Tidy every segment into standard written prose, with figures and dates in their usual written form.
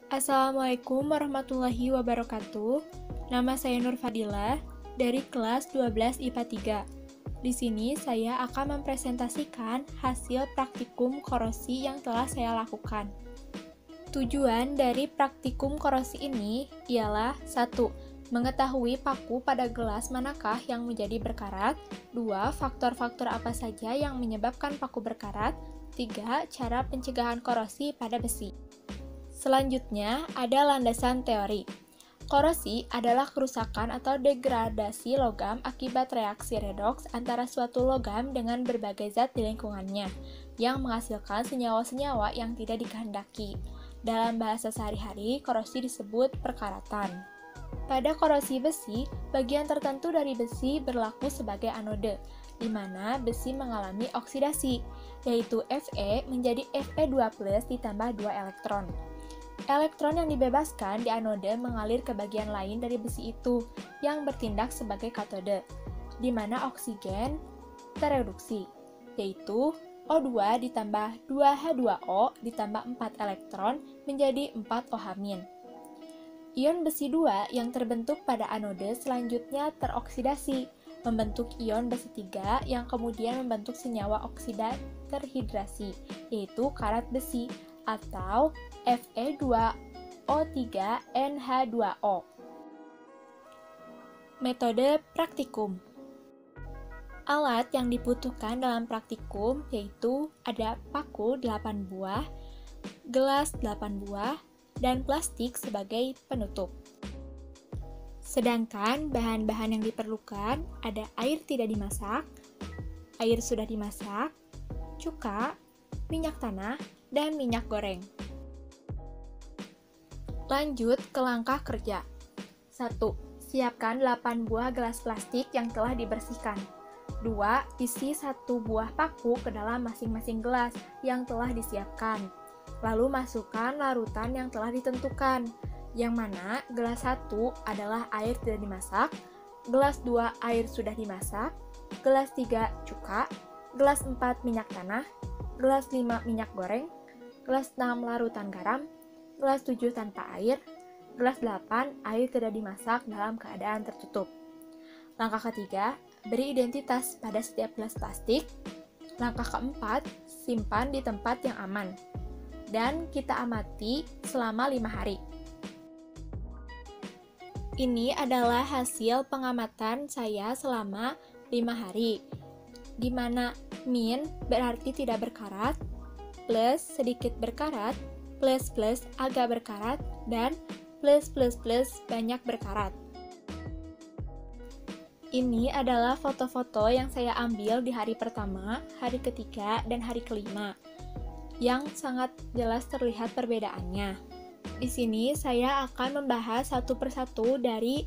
Assalamualaikum warahmatullahi wabarakatuh. Nama saya Nur Fadilah dari kelas 12 IPA 3. Di sini saya akan mempresentasikan hasil praktikum korosi yang telah saya lakukan. Tujuan dari praktikum korosi ini ialah 1. Mengetahui paku pada gelas manakah yang menjadi berkarat. 2. Faktor-faktor apa saja yang menyebabkan paku berkarat. 3. Cara pencegahan korosi pada besi. Selanjutnya, ada landasan teori. Korosi adalah kerusakan atau degradasi logam akibat reaksi redoks antara suatu logam dengan berbagai zat di lingkungannya, yang menghasilkan senyawa-senyawa yang tidak dikehendaki. Dalam bahasa sehari-hari, korosi disebut perkaratan. Pada korosi besi, bagian tertentu dari besi berlaku sebagai anode, di mana besi mengalami oksidasi, yaitu Fe menjadi Fe2+ ditambah 2 elektron. Elektron yang dibebaskan di anode mengalir ke bagian lain dari besi itu, yang bertindak sebagai katode, di mana oksigen tereduksi, yaitu O2 ditambah 2H2O ditambah 4 elektron menjadi 4OH-. Ion besi 2 yang terbentuk pada anode selanjutnya teroksidasi, membentuk ion besi 3 yang kemudian membentuk senyawa oksida terhidrasi, yaitu karat besi, atau Fe2O3NH2O. Metode praktikum. Alat yang dibutuhkan dalam praktikum yaitu ada paku 8 buah, gelas 8 buah, dan plastik sebagai penutup. Sedangkan bahan-bahan yang diperlukan ada air tidak dimasak, air sudah dimasak, cuka, minyak tanah, dan minyak goreng. Lanjut ke langkah kerja. 1. Siapkan 8 buah gelas plastik yang telah dibersihkan. 2. Isi 1 buah paku ke dalam masing-masing gelas yang telah disiapkan. Lalu masukkan larutan yang telah ditentukan, yang mana gelas 1 adalah air tidak dimasak, gelas 2 air sudah dimasak, gelas 3 cuka, gelas 4 minyak tanah, gelas 5 minyak goreng, gelas 6 larutan garam, gelas 7 tanpa air, gelas 8 air tidak dimasak dalam keadaan tertutup. Langkah ketiga, beri identitas pada setiap gelas plastik. Langkah keempat, simpan di tempat yang aman. Dan kita amati selama 5 hari. Ini adalah hasil pengamatan saya selama 5 hari, di mana min berarti tidak berkarat, plus sedikit berkarat, plus agak berkarat, dan plus banyak berkarat. Ini adalah foto-foto yang saya ambil di hari pertama, hari ketiga, dan hari kelima, yang sangat jelas terlihat perbedaannya. Di sini saya akan membahas satu persatu dari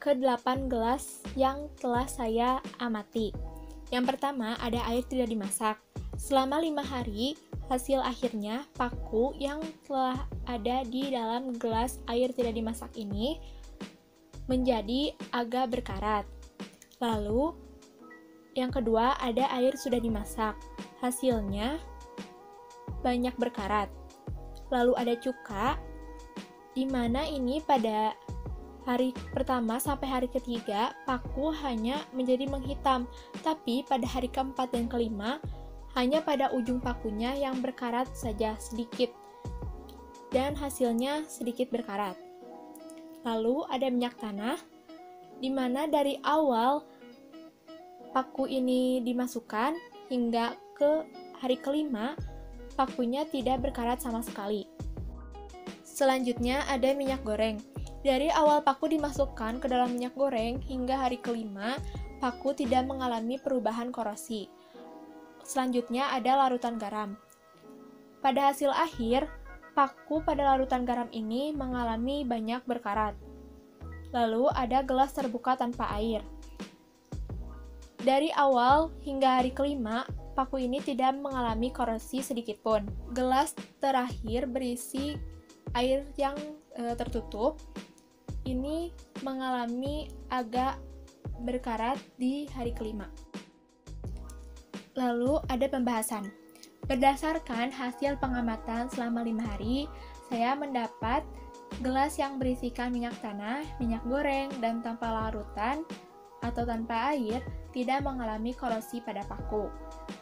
ke-8 gelas yang telah saya amati. Yang pertama, ada air tidak dimasak. Selama 5 hari, hasil akhirnya paku yang telah ada di dalam gelas air tidak dimasak ini menjadi agak berkarat. Lalu, yang kedua, ada air sudah dimasak. Hasilnya banyak berkarat. Lalu ada cuka, di mana ini pada hari pertama sampai hari ketiga, paku hanya menjadi menghitam, tapi pada hari keempat dan kelima, hanya pada ujung pakunya yang berkarat saja sedikit, dan hasilnya sedikit berkarat. Lalu ada minyak tanah, di mana dari awal paku ini dimasukkan hingga ke hari kelima, pakunya tidak berkarat sama sekali. Selanjutnya ada minyak goreng. Dari awal paku dimasukkan ke dalam minyak goreng hingga hari kelima, paku tidak mengalami perubahan korosi. Selanjutnya ada larutan garam. Pada hasil akhir, paku pada larutan garam ini mengalami banyak berkarat. Lalu ada gelas terbuka tanpa air. Dari awal hingga hari kelima, paku ini tidak mengalami korosi sedikitpun. Gelas terakhir berisi air yang tertutup, ini mengalami agak berkarat di hari kelima. Lalu ada pembahasan. Berdasarkan hasil pengamatan selama 5 hari, saya mendapat gelas yang berisikan minyak tanah, minyak goreng, dan tanpa larutan atau tanpa air tidak mengalami korosi pada paku.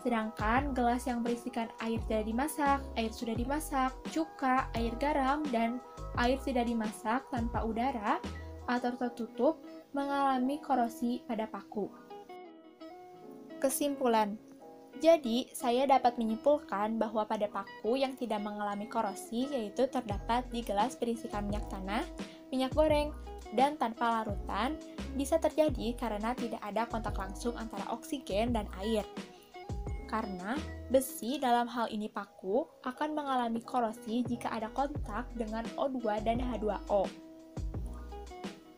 Sedangkan gelas yang berisikan air tidak dimasak, air sudah dimasak, cuka, air garam, dan air tidak dimasak tanpa udara atau tertutup mengalami korosi pada paku. Kesimpulan. Jadi, saya dapat menyimpulkan bahwa pada paku yang tidak mengalami korosi yaitu terdapat di gelas berisikan minyak tanah, minyak goreng, dan tanpa larutan bisa terjadi karena tidak ada kontak langsung antara oksigen dan air. Karena besi dalam hal ini paku akan mengalami korosi jika ada kontak dengan O2 dan H2O.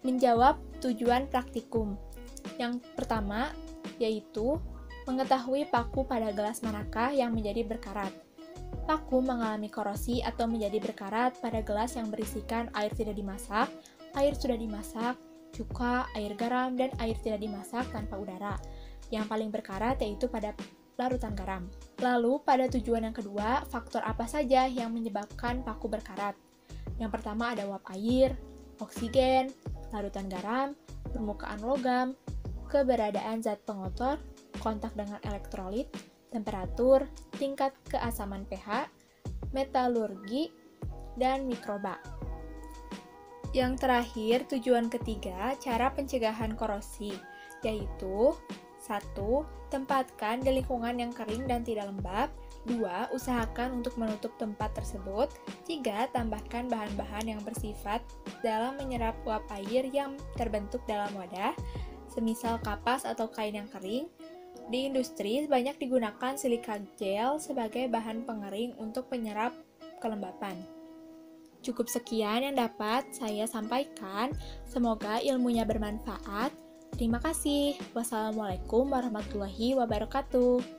Menjawab tujuan praktikum. Yang pertama yaitu mengetahui paku pada gelas manakah yang menjadi berkarat. Paku mengalami korosi atau menjadi berkarat pada gelas yang berisikan air tidak dimasak, air sudah dimasak, cuka, air garam, dan air tidak dimasak tanpa udara. Yang paling berkarat yaitu pada larutan garam. Lalu pada tujuan yang kedua, faktor apa saja yang menyebabkan paku berkarat? Yang pertama ada uap air, oksigen, larutan garam, permukaan logam, keberadaan zat pengotor, kontak dengan elektrolit, temperatur, tingkat keasaman pH, metalurgi, dan mikroba. Yang terakhir, tujuan ketiga, cara pencegahan korosi, yaitu 1. Tempatkan di lingkungan yang kering dan tidak lembab. 2. Usahakan untuk menutup tempat tersebut. 3. Tambahkan bahan-bahan yang bersifat dalam menyerap uap air yang terbentuk dalam wadah, semisal kapas atau kain yang kering. Di industri, banyak digunakan silika gel sebagai bahan pengering untuk penyerap kelembapan. Cukup sekian yang dapat saya sampaikan. Semoga ilmunya bermanfaat. Terima kasih. Wassalamualaikum warahmatullahi wabarakatuh.